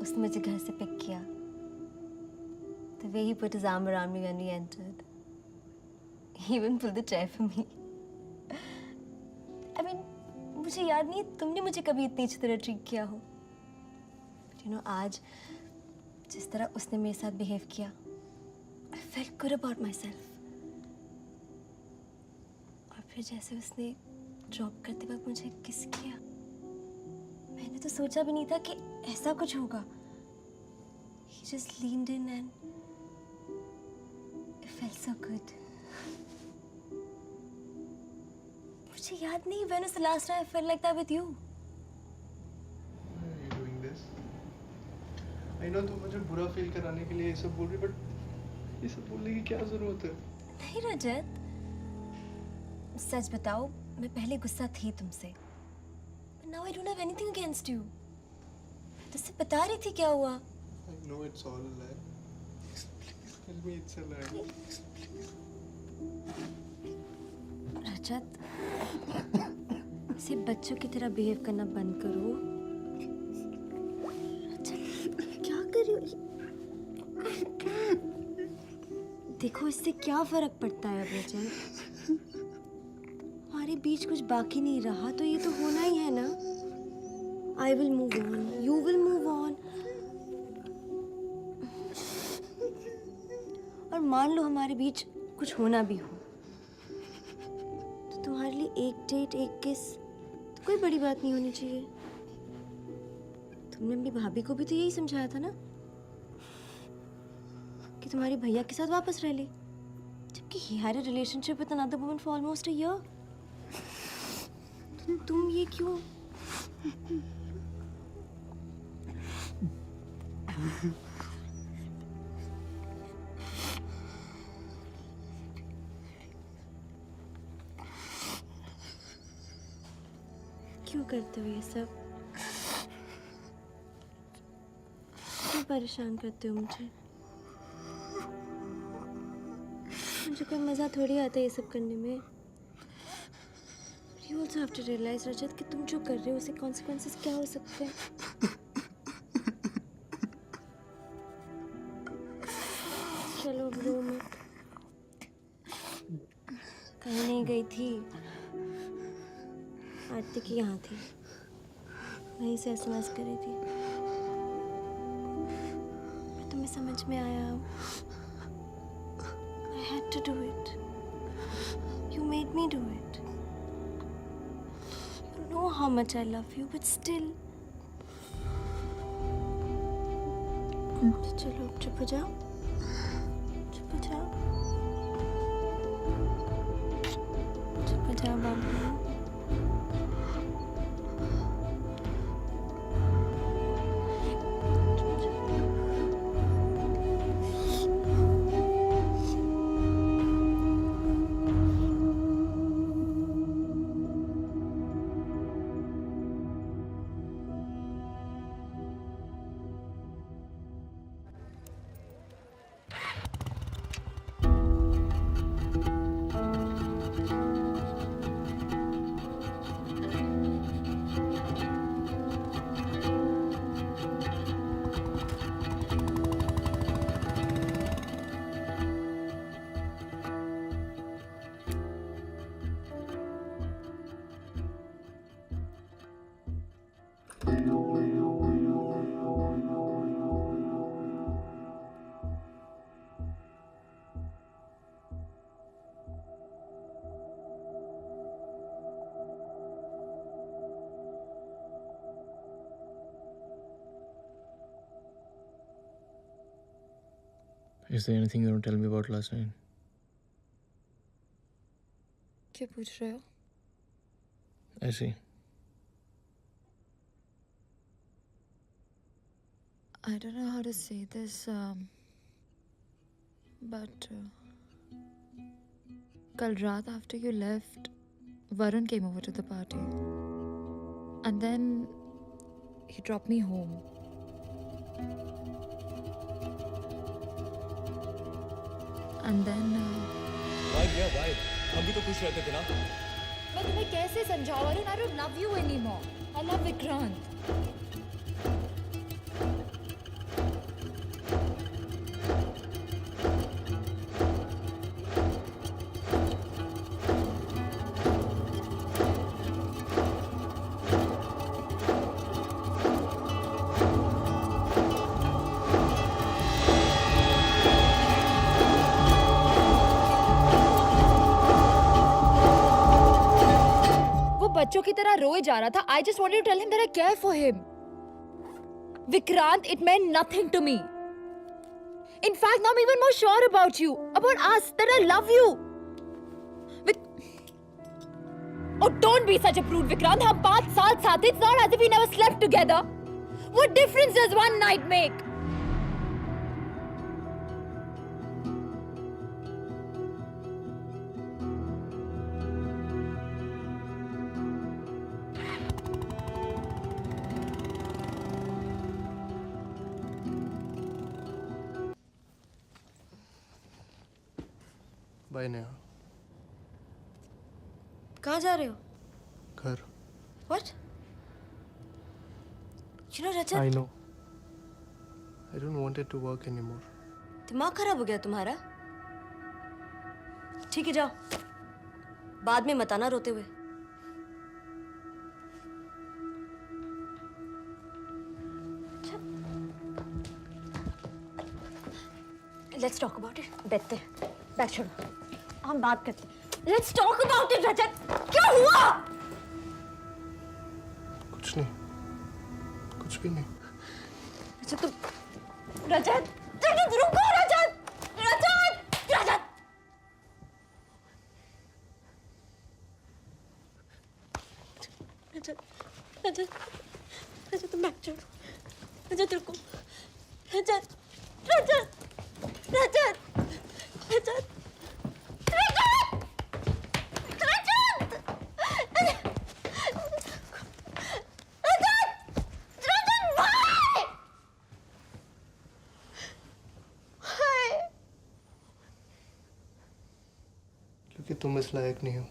उसने मुझे घर से पिक किया. The way he put his arm around me when we entered. He even pulled the chair for me. I mean, मुझे याद नहीं तुमने मुझे कभी इतनी अच्छी तरह ट्रीट किया हो. But you know, आज जिस तरह उसने मेरे साथ बिहेव किया, I felt good about myself. और फिर जैसे उसने ड्रॉप करते वक्त मुझे किस किया, मैंने तो सोचा भी नहीं था कि ऐसा कुछ होगा. He just leaned in and it felt so good. मुझे याद नहीं when was the last time I felt like that with you. Why are you doing this? I know तुम मुझे बुरा फील कराने के लिए ये सब बोल रही, but ये सब बोलने की क्या जरूरत है? नहीं रजत, सच बताओ, मैं पहले गुस्सा थी तुमसे. But now I don't have anything against you. तुझसे बता रही थी क्या हुआ. I know it's all a lie. Please tell me it's a lie. रजत, इसे बच्चों की तरह बिहेव करना बंद करो. रजत, क्या कर रही हो? देखो, इससे क्या फर्क पड़ता है अब रजत? हमारे बीच कुछ बाकी नहीं रहा तो ये तो होना ही है ना. I will move on. You will move on. और मान लो हमारे बीच कुछ होना भी हो, तो तुम्हारे लिए एक डेट, एक किस तो कोई बड़ी बात नहीं होनी चाहिए. तुमने अपनी भाभी को भी तो यही समझाया था ना कि तुम्हारे भैया के साथ वापस रह ले, जबकि he had a relationship with another woman for almost a year. तो तुम ये क्यों? क्यों करते हो ये सब? क्यों परेशान करते हो मुझे? मुझे कोई मज़ा थोड़ी आता है ये सब करने में. You also have to realize, रजत, कि तुम जो कर रहे हो उससे consequences क्या हो सकते हैं. चलो अब रो मत. कहीं नहीं गई थी. आरती की यहाँ थी, वहीं से SMS कर रही थी. पर तुम्हें समझ में आया. I had to do it. You made me do it. You know how much I love you, but still. तो चलो अब चुप हो जाओ. चुप हो जाओ. चुप हो जाओ बाबू. Is there anything you want to tell me about last night? क्या पूछ रहे हो? ऐसे ही. I don't know how to say this, but kal raat after you left, Varun came over to the party, and then he dropped me home. And then vibe हम भी तो खुश रहते थे ना. मैं तुम्हें कैसे समझाऊं? I don't love you anymore. I love Vikrant. बच्चों की तरह रोए जा रहा था. I just wanted to tell him that I care for him. Vikrant, it meant nothing to me. In fact, now I'm even more sure about you, about us, that I love you. Oh, don't be such a prude, Vikrant. हम 5 साल साथ. It's not as if we never slept together. What difference does one night make? Bye Neha. कहाँ जा रहे हो? घर. What? You know, Rajat, I know. I don't want it to work anymore. दिमाग खराब हो गया तुम्हारा? ठीक है, जाओ. बाद में मत आना रोते हुए. Let's talk about it. बैठते हैं. बैठ छोड़ो. हम बात करते हैं. Let's talk about it, रजत. क्या हुआ? कुछ नहीं. कुछ भी नहीं. रजत तुम. रजत. रजत रुको रजत. रजत. रजत. रजत. रजत. रजत तुम बैठ छोड़ो. रजत रुको. रजत. रजत. रजत. रजत. क्योंकि तुम इस लायक नहीं हो.